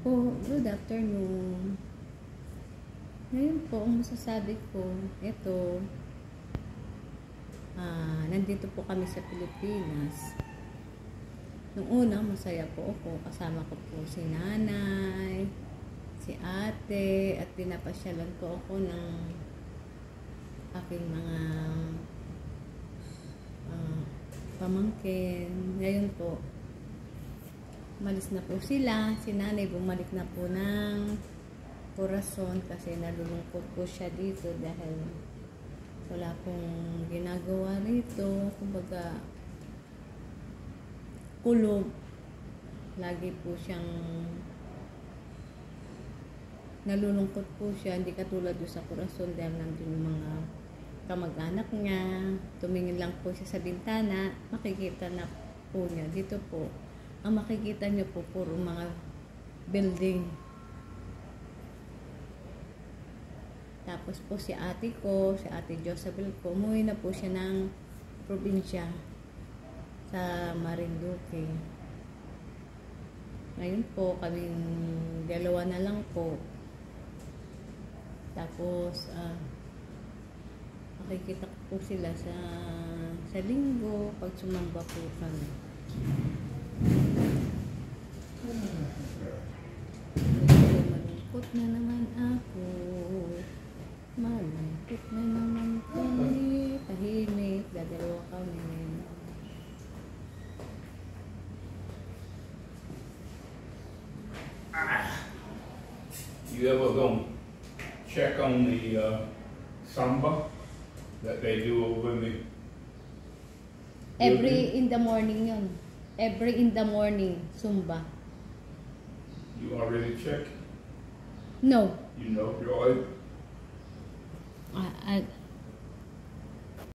po, good afternoon. Ngayon po, ang masasabi ko, ito, nandito po kami sa Pilipinas. Nung una, masaya po ako. Kasama ko po si nanay, si ate, at pinapasyalan po ako ng aking mga pamangkin. Ngayon po, umalis na po sila. Si nanay bumalik na po ng Corazon kasi nalulungkot po siya dito dahil wala pong ginagawa rito. Kumbaga, kulog. Lagi po siyang nalulungkot po siya. Hindi katulad doon sa Corazon dahil nandun yung mga kamag-anak niya. Tumingin lang po siya sa bintana. Makikita na po niya. Dito po, ang makikita niyo po puro mga building. Tapos po si ate ko, si ate Josabel ko, umuwi na po siya ng probinsya sa Marinduque. Ngayon po, kaming dalawa na lang po. Tapos, makikita po sila sa linggo pag sumamba po kami. Malungkot na naman ako. Malungkot na naman kami. Tahimik. Dadalawa kami. You ever go check on the samba that they do over in the Every in the morning yun. Every in the morning, Zumba. You already check? No. You know, you're already...